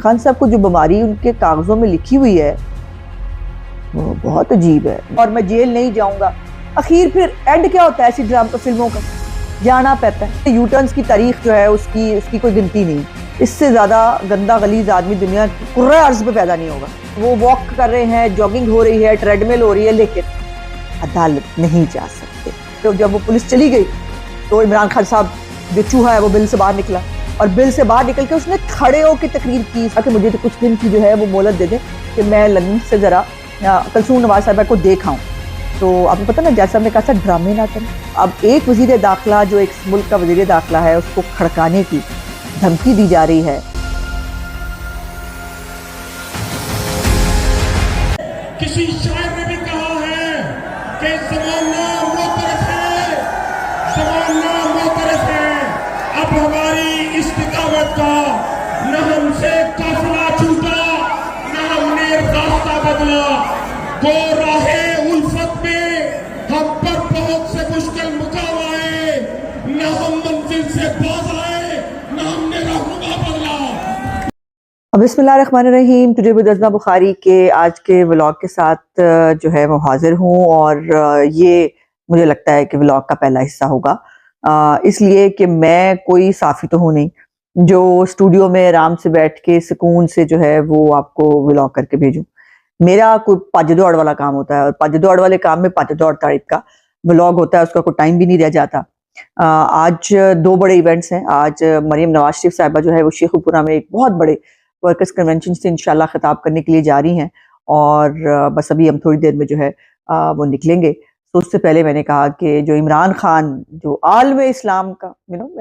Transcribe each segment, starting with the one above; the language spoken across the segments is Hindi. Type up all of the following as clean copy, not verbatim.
खान साहब को जो बीमारी उनके कागजों में लिखी हुई है वो बहुत अजीब है। और मैं जेल नहीं जाऊंगा, आखिर फिर एंड क्या होता है ऐसी ड्रामा फिल्मों का? जाना पड़ता है। यू टर्न्स की तारीख जो है उसकी कोई गिनती नहीं। इससे ज्यादा गंदा गलीज आदमी दुनिया कुर्रे अर्ज पे पैदा नहीं होगा। वो वॉक कर रहे हैं, जॉगिंग हो रही है, ट्रेडमिल हो रही है, लेकिन अदालत नहीं जा सकते। तो जब वो पुलिस चली गई तो इमरान खान साहब जो चूहा है वो बिल से बाहर निकला, और बिल से बाहर निकल के उसने खड़े होकर तकरीर की कि मुझे तो कुछ दिन की जो है वो मोहलत दे दे कि मैं लंदन से जरा कलसूम नवाज साहबा को देखाऊं। तो आपको पता ना, जैसा हमने कहा था ड्रामे ना करें। अब एक वजीर दाखिला जो एक मुल्क का वजीर दाखिला है उसको खड़काने की धमकी दी जा रही है। किसी शायर ने भी कहा है कि ज़माना मोतरफ है, ज़माना मोतरफ है। अब हमारी इस्तिकामत का न हमसे काफिला छूटा, न हमने रास्ता बदला। दो राहे उल्फत में हम पर बहुत से मुश्किल मुकाम आए, न हम मंजिल से बाज आए, न हमने रहनुमा बदला। बिस्मिल्लाहिर्रहमानिर्रहीम। टुडे विद अज़मा बुखारी के आज के व्लॉग के साथ जो है वो हाजिर हूँ, और ये मुझे लगता है कि व्लॉग का पहला हिस्सा होगा, इसलिए कि मैं कोई साफ़ी तो हूँ नहीं जो स्टूडियो में आराम से बैठ के सुकून से जो है वो आपको व्लॉग करके भेजूं। मेरा कोई भज दौड़ वाला काम होता है, और भज दौड़ वाले काम में भज दौड़ टाइप का व्लॉग होता है, उसका कोई टाइम भी नहीं रह जाता। आज दो बड़े इवेंट्स हैं। आज मरियम नवाज शरीफ साहिबा जो है वो शेखुपुरा में एक बहुत बड़े वर्कर्स कन्वेंशन से इंशाल्लाह खिताब करने के लिए जा रही हैं, और बस अभी हम थोड़ी देर में जो है वो निकलेंगे। तो उससे पहले मैंने कहा कि जो इमरान खान जो आलम इस्लाम का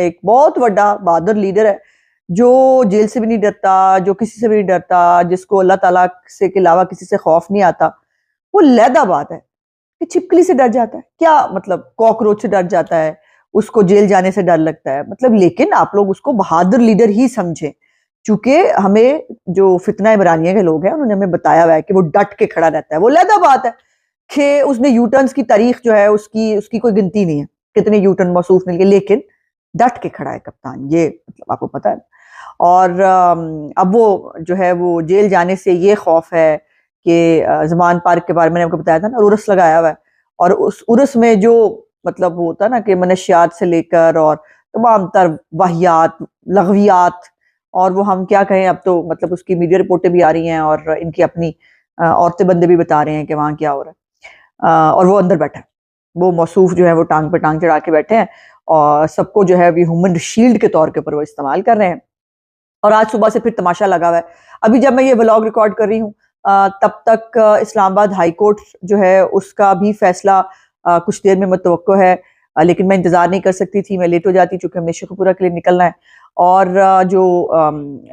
एक बहुत बड़ा बहादुर लीडर है, जो जेल से भी नहीं डरता, जो किसी से भी नहीं डरता, जिसको अल्लाह ताला से के अलावा किसी से खौफ नहीं आता, वो लहदा बात है कि छिपकली से डर जाता है। क्या मतलब कॉकरोच से डर जाता है, उसको जेल जाने से डर लगता है, मतलब। लेकिन आप लोग उसको बहादुर लीडर ही समझें, चूंकि हमें जो फितना इमरानिया के लोग हैं उन्होंने हमें बताया हुआ है कि वो डट के खड़ा रहता है। वो लहदा बात है कि उसने यू टर्न्स की तारीख जो है उसकी कोई गिनती नहीं है, कितने यू टर्न मौसूफ मिल गए, लेकिन डट के खड़ा है कप्तान, ये मतलब आपको पता है। और अब वो जो है वो जेल जाने से ये खौफ है कि ज़मान पार्क के बारे में मैंने आपको बताया था ना, उर्स लगाया हुआ है, और उस उर्स में जो मतलब वो होता है ना कि मनशियात से लेकर और तमाम तर वाहियात लग़वियात, और वो हम क्या कहें, अब तो मतलब उसकी मीडिया रिपोर्टें भी आ रही हैं, और इनकी अपनी औरतें बंदे भी बता रहे हैं कि वहाँ क्या हो रहा है। और वो अंदर बैठा है, वो मौसूफ जो है वो टांग पे टांग चढ़ा के बैठे हैं, और सबको जो है ह्यूमन शील्ड के तौर के ऊपर वो इस्तेमाल कर रहे हैं। और आज सुबह से फिर तमाशा लगा हुआ है। अभी जब मैं ये व्लॉग रिकॉर्ड कर रही हूँ तब तक इस्लामाबाद हाई कोर्ट जो है उसका भी फैसला कुछ देर में मुतवक्को है, लेकिन मैं इंतजार नहीं कर सकती थी, मैं लेट हो जाती चूंकि हमने शेखुपुरा के लिए निकलना है। और जो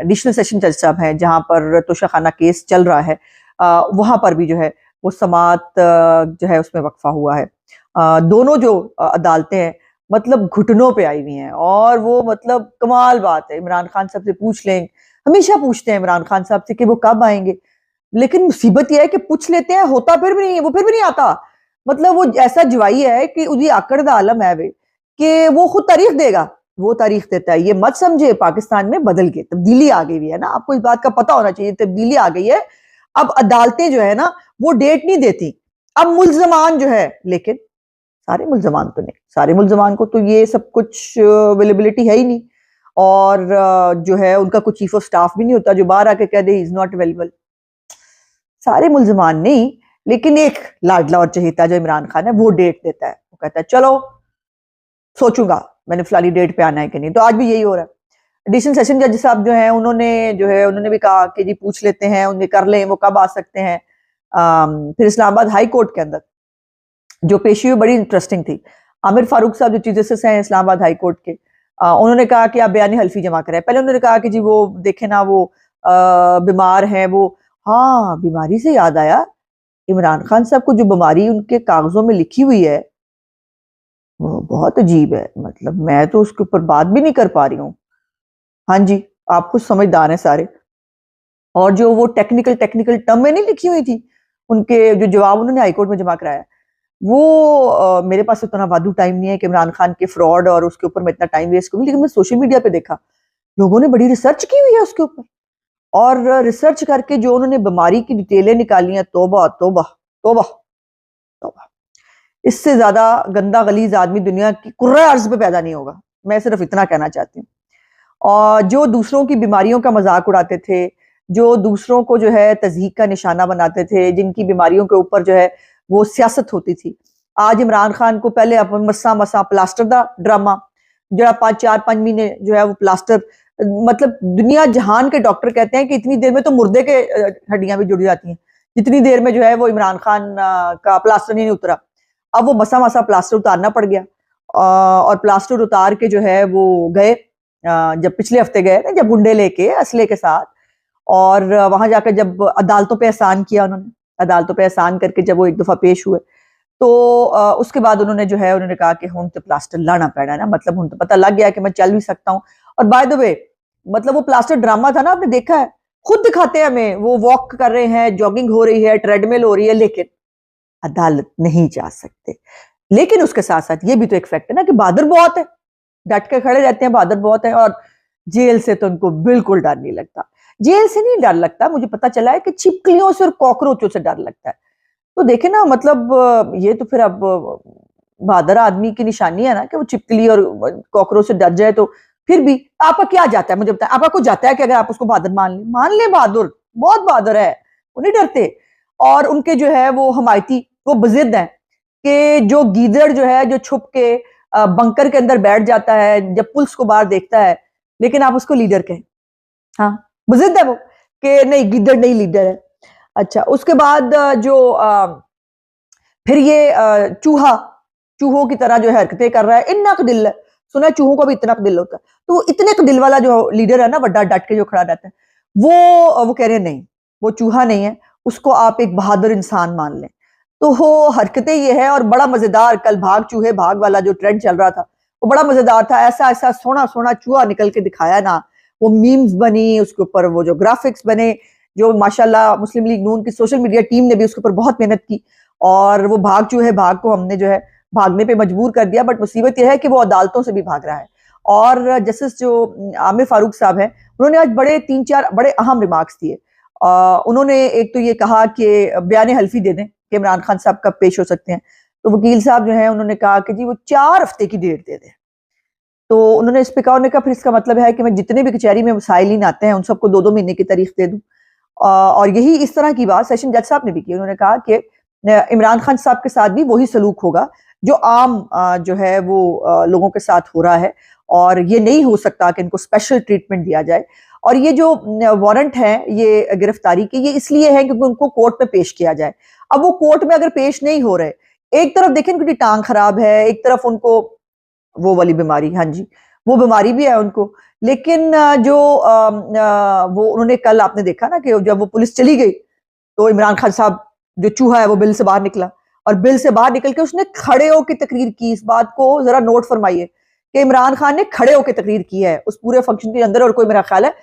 एडिशनल सेशन जज साहब हैं जहाँ पर तोशाखाना केस चल रहा है, वहाँ पर भी जो है वो समात जो है उसमें वक्फा हुआ है। दोनों जो अदालतें हैं मतलब घुटनों पे आई हुई हैं, और वो मतलब कमाल बात है। इमरान खान साहब से पूछ लें, हमेशा पूछते हैं इमरान खान साहब से कि वो कब आएंगे, लेकिन मुसीबत यह है कि पूछ लेते हैं, होता फिर भी नहीं है, वो फिर भी नहीं आता। मतलब वो ऐसा जवाई है कि उसकी आकड़ दा आलम है वे कि वो खुद तारीख देगा, वो तारीख देता है। ये मत समझे पाकिस्तान में बदल के तब्दीली आ गई है ना, आपको इस बात का पता होना चाहिए, तब्दीली आ गई है। अब अदालतें जो है ना वो डेट नहीं देती, अब मुल्जमान जो है, लेकिन सारे मुल्जमान तो नहीं, सारे मुल्जमान को तो ये सब कुछ अवेलेबिलिटी है ही नहीं, और जो है उनका कुछ चीफ ऑफ स्टाफ भी नहीं होता जो बाहर आके कह दे ही इज नॉट अवेलेबल। सारे मुल्जमान नहीं, लेकिन एक लाडला और चहेता जो इमरान खान है वो डेट देता है, वो कहता है चलो सोचूंगा मैंने फलानी डेट पे आना है कि नहीं। तो आज भी यही हो रहा है। एडिशनल सेशन जज साहब जो है उन्होंने भी कहा कि जी पूछ लेते हैं, उन्हें कर लें, वो कब आ सकते हैं। फिर इस्लामाबाद हाई कोर्ट के अंदर जो पेशी हुई बड़ी इंटरेस्टिंग थी। आमिर फारूक साहब जो चीफ जस्टिस हैं इस्लामाबाद हाई कोर्ट के, उन्होंने कहा कि आप बयानी हल्फी जमा करें। पहले उन्होंने कहा कि जी वो देखे ना, वो बीमार हैं वो। हाँ, बीमारी से याद आया, इमरान खान साहब को जो बीमारी उनके कागजों में लिखी हुई है वो बहुत अजीब है, मतलब मैं तो उसके ऊपर बात भी नहीं कर पा रही हूँ। हाँ जी, आप कुछ समझदार हैं सारे। और जो वो टेक्निकल टर्म में नहीं लिखी हुई थी, उनके जो जवाब उन्होंने हाईकोर्ट में जमा कराया, वो मेरे पास इतना वादू टाइम नहीं है कि इमरान खान के फ्रॉड और उसके ऊपर मैं इतना टाइम वेस्ट करूं, लेकिन मैं सोशल मीडिया पे देखा लोगों ने बड़ी रिसर्च की हुई है उसके ऊपर। और रिसर्च करके जो उन्होंने बीमारी की डिटेलें निकाली हैं, तौबा तौबा तौबा तौबा, इससे ज्यादा गंदा गलीज आदमी दुनिया की कुर्रे अर्ज पे पैदा नहीं होगा। मैं सिर्फ इतना कहना चाहती हूँ। और जो दूसरों की बीमारियों का मजाक उड़ाते थे, जो दूसरों को जो है तज़हीक का निशाना बनाते थे, जिनकी बीमारियों के ऊपर जो है वो सियासत होती थी। आज इमरान खान को पहले अपन मसा मसा प्लास्टर दा ड्रामा, जो 4-5 महीने जो है वो प्लास्टर, मतलब दुनिया जहान के डॉक्टर कहते हैं कि इतनी देर में तो मुर्दे के हड्डियां भी जुड़ जाती हैं, जितनी देर में जो है वो इमरान खान का प्लास्टर नहीं उतरा। अब वो मसा मसा प्लास्टर उतारना पड़ गया, और प्लास्टर उतार के जो है वो गए, जब पिछले हफ्ते गए ना, जब गुंडे लेके असले के साथ, और वहां जाकर जब अदालतों पे एहसान किया उन्होंने, अदालतों पे एहसान करके जब वो एक दफा पेश हुए, तो उसके बाद उन्होंने जो है उन्होंने कहा कि हुन तो प्लास्टर लाना पैना है ना, मतलब हुन तो पता लग गया कि मैं चल भी सकता हूँ। और बाय द वे, मतलब वो प्लास्टर ड्रामा था ना, आपने देखा है, खुद दिखाते हैं हमें, वो वॉक कर रहे हैं, जॉगिंग हो रही है, ट्रेडमिल हो रही है, लेकिन अदालत नहीं जा सकते। लेकिन उसके साथ साथ ये भी तो एक फैक्ट है ना कि बहादुर बहुत है, डट के खड़े रहते हैं, बहादुर बहुत है, और जेल से तो उनको बिल्कुल डर नहीं लगता। जेल से नहीं डर लगता, मुझे पता चला है कि छिपकलियों से और कॉकरोचों से डर लगता है। तो देखे ना, मतलब ये तो फिर अब बहादुर आदमी की निशानी है ना कि वो छिपकली और कॉकरोच से डर जाए। तो फिर भी आपका क्या जाता है, मुझे बताएं, आपका कुछ जाता है कि अगर आप उसको बहादुर मान ले, बहादुर बहुत बहादुर है, वो नहीं डरते। और उनके जो है वो हमायती, वो बजिद हैं कि जो गीदड़ जो है, जो छुप के बंकर के अंदर बैठ जाता है जब पुलिस को बाहर देखता है, लेकिन आप उसको लीडर कहें। हाँ, बजिद है वो कि नहीं, गिद्दड़ नहीं, लीडर है। अच्छा, उसके बाद जो फिर ये चूहा, चूहों की तरह जो है हरकतें कर रहा है, इतना दिल है, सुना है चूहों को भी इतना दिल होता है। तो इतने दिल वाला जो लीडर है ना, बड़ा डट के जो खड़ा रहता है, वो कह रहे हैं नहीं, वो चूहा नहीं है, उसको आप एक बहादुर इंसान मान लें। तो वो हरकतें ये है, और बड़ा मजेदार, कल भाग चूहे भाग वाला जो ट्रेंड चल रहा था, वो बड़ा मजेदार था। ऐसा ऐसा सोना सोना चूहा निकल के दिखाया ना, वो मीम्स बनी, उसके ऊपर वो जो ग्राफिक्स बने, जो माशाल्लाह मुस्लिम लीग नून की सोशल मीडिया टीम ने भी उसके ऊपर बहुत मेहनत की, और वो भाग चूहे भाग को हमने जो है भागने पे मजबूर कर दिया। बट मुसीबत यह है कि वो अदालतों से भी भाग रहा है। और जस्टिस जो आमिर फारूक साहब हैं, उन्होंने आज बड़े 3-4 बड़े अहम रिमार्क्स दिए। उन्होंने एक तो ये कहा कि बयान हल्फी दे दें कि इमरान खान साहब कब पेश हो सकते हैं। तो वकील साहब जो है उन्होंने कहा कि जी वो 4 हफ्ते की डेट दे दें। तो उन्होंने इस पे कहा, उन्होंने कहा फिर इसका मतलब है कि मैं जितने भी कचहरी में साइलिन आते हैं उन सबको 2-2 महीने की तारीख दे दूं। और यही इस तरह की बात सेशन जज साहब ने भी की। उन्होंने कहा कि इमरान खान साहब के साथ भी वही सलूक होगा जो आम जो है वो लोगों के साथ हो रहा है, और ये नहीं हो सकता कि इनको स्पेशल ट्रीटमेंट दिया जाए। और ये जो वारंट है ये गिरफ्तारी के, ये इसलिए है क्योंकि उनको कोर्ट में पेश किया जाए। अब वो कोर्ट में अगर पेश नहीं हो रहे, एक तरफ देखें उनकी टांग खराब है, एक तरफ उनको वो वाली बीमारी, हाँ जी, वो बीमारी भी है उनको। लेकिन वो उन्होंने कल आपने देखा ना कि जब वो पुलिस चली गई, तो इमरान खान साहब जो चूहा है वो बिल से बाहर निकला, और बिल से बाहर निकल के उसने खड़े होकर तकरीर की। इस बात को जरा नोट फरमाइए कि इमरान खान ने खड़े होकर तकरीर की है उस पूरे फंक्शन के अंदर। और कोई मेरा ख्याल है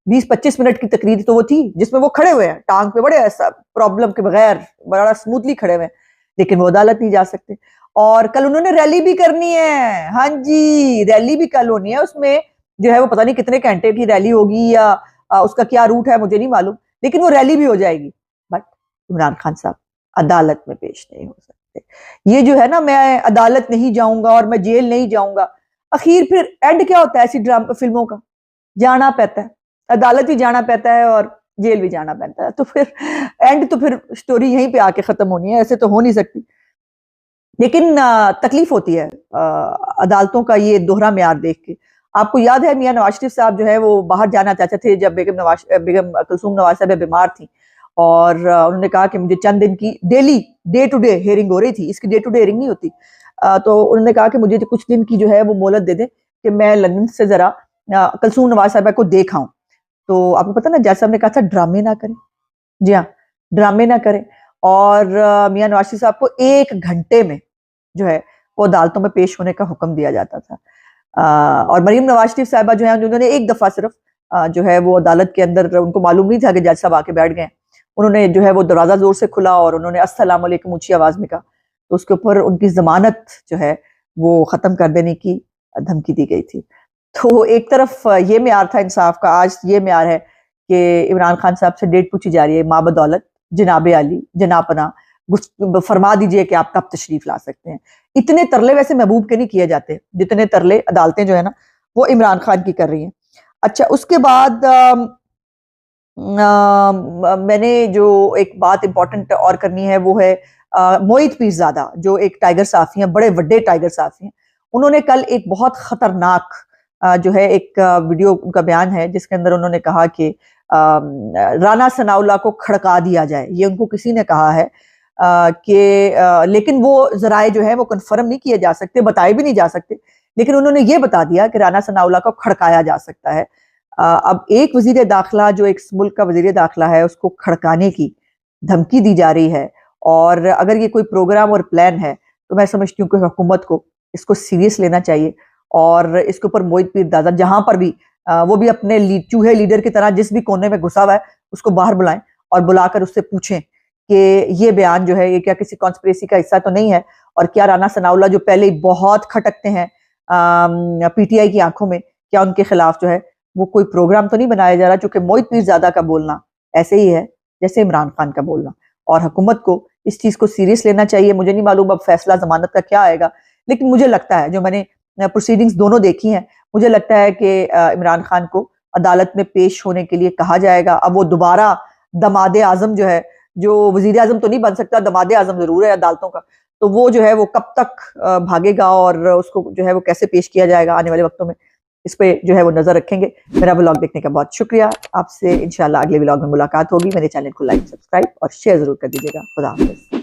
20-25 मिनट की तकरीर तो वो थी जिसमें वो खड़े हुए हैं टांग पे, बड़े ऐसा प्रॉब्लम के बगैर बड़ा स्मूथली खड़े हुए हैं, लेकिन वो अदालत नहीं जा सकते। और कल उन्होंने रैली भी करनी है, हाँ जी, रैली भी कल होनी है। उसमें जो है वो पता नहीं कितने घंटे की रैली होगी, या उसका क्या रूट है मुझे नहीं मालूम, लेकिन वो रैली भी हो जाएगी। बट इमरान खान साहब अदालत में पेश नहीं हो सकते। ये जो है ना, मैं अदालत नहीं जाऊंगा और मैं जेल नहीं जाऊंगा, आखिर फिर एंड क्या होता है ऐसी ड्रामा फिल्मों का? जाना पड़ता है, अदालत भी जाना पड़ता है और जेल भी जाना पड़ता है। तो फिर एंड तो फिर स्टोरी यहीं पे आके खत्म होनी है, ऐसे तो हो नहीं सकती। लेकिन तकलीफ होती है अदालतों का ये दोहरा म्यार देख के। आपको याद है मियां नवाज शरीफ साहब जो है वो बाहर जाना चाहते थे जब बेगम कुलसूम नवाज साहब बीमार थी, और उन्होंने कहा कि मुझे चंद दिन की daily day to day hearing हो रही थी, इसकी डे टू डे हेयरिंग नहीं होती। तो उन्होंने कहा कि मुझे कुछ दिन की जो है वो मोहलत दे दें कि मैं लंदन से जरा कुलसूम नवाज साहब को देख आऊं। तो आपको पता ना, जज साहब ने कहा था ड्रामे ना करें, जी हाँ, ड्रामे ना करें। और मियां नवाज शरीफ साहब को 1 घंटे में जो है वो अदालतों में पेश होने का हुक्म दिया जाता था। और मरीम नवाज शरीफ साहिबा जो है उन्होंने एक दफा सिर्फ जो है वो अदालत के अंदर, उनको मालूम नहीं था कि जज साहब आके बैठ गए, उन्होंने जो है वो दरवाजा जोर से खुला और उन्होंने अस्सलाम वालेकुम ऊंची आवाज में कहा, तो उसके ऊपर उनकी जमानत जो है वो खत्म कर देने की धमकी दी गई थी। तो एक तरफ ये म्यार था इंसाफ का, आज ये म्यार है कि इमरान खान साहब से डेट पूछी जा रही है, माँ बदौलत जनाबे अली जनापना फरमा दीजिए कि आप कब तशरीफ ला सकते हैं। इतने तरले वैसे महबूब के नहीं किए जाते जितने तरले अदालतें जो है ना वो इमरान खान की कर रही हैं। अच्छा, उसके बाद मैंने जो एक बात इंपॉर्टेंट और करनी है वो है मोहित पीरजादा, जो एक टाइगर साफी हैं, बड़े बड़े टाइगर साफी हैं। उन्होंने कल एक बहुत खतरनाक जो है एक वीडियो उनका बयान है जिसके अंदर उन्होंने कहा कि राना सनाउल्लाह को खड़का दिया जाए। ये उनको किसी ने कहा है कि लेकिन वो जराए जो है वो कंफर्म नहीं किए जा सकते, बताए भी नहीं जा सकते, लेकिन उन्होंने ये बता दिया कि राना सनाउल्लाह को खड़काया जा सकता है। अब एक वजीर दाखिला जो एक मुल्क का वजीर दाखिला है उसको खड़काने की धमकी दी जा रही है, और अगर ये कोई प्रोग्राम और प्लान है तो मैं समझती हूँ कि हुकूमत को इसको सीरियस लेना चाहिए और इसके ऊपर मोहित पीरजादा जहां पर भी वो भी अपने चूहे लीडर की तरह जिस भी कोने में घुसा हुआ है उसको बाहर बुलाएं और बुलाकर उससे पूछें कि ये बयान जो है ये क्या किसी कॉन्स्पिरेसी का हिस्सा तो नहीं है, और क्या राना सनाउल्लाह जो पहले ही बहुत खटकते हैं पीटीआई की आंखों में, क्या उनके खिलाफ जो है वो कोई प्रोग्राम तो नहीं बनाया जा रहा, क्योंकि मोहित पीरजादा का बोलना ऐसे ही है जैसे इमरान खान का बोलना, और हुकूमत को इस चीज को सीरियस लेना चाहिए। मुझे नहीं मालूम अब फैसला जमानत का क्या आएगा, लेकिन मुझे लगता है जो मैंने प्रोसीडिंग्स दोनों देखी हैं, मुझे लगता है कि इमरान खान को अदालत में पेश होने के लिए कहा जाएगा। अब वो दोबारा दमादे आजम जो है, जो वजीर आजम तो नहीं बन सकता, दमादे आजम जरूर है अदालतों का, तो वो जो है वो कब तक भागेगा और उसको जो है वो कैसे पेश किया जाएगा आने वाले वक्तों में, इस पे जो है वो नजर रखेंगे। मेरा व्लॉग देखने का बहुत शुक्रिया। आपसे इंशाल्लाह अगले व्लॉग में मुलाकात होगी। मेरे चैनल को लाइक, सब्सक्राइब और शेयर जरूर कर दीजिएगा। खुदा हाफिज़।